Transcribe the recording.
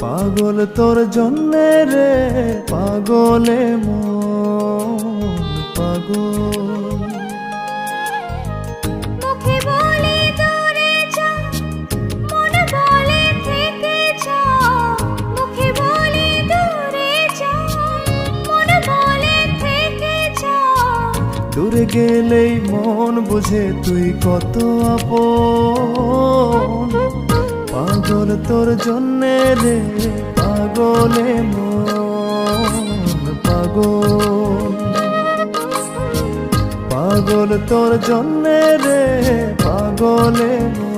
পাগল তোর জন্যে রে পাগলে মন পাগল। মুখে বলে দূরে যা, মন বলে থেকে যা। মুখে বলে দূরে যা, মন বলে থেকে যা। দূরে গেলেই মন বুঝে তুই কত আপন। পাগল তোর জন্যে রে পাগলে মন পাগল। পাগল তোর জন্যে রে পাগলে মন।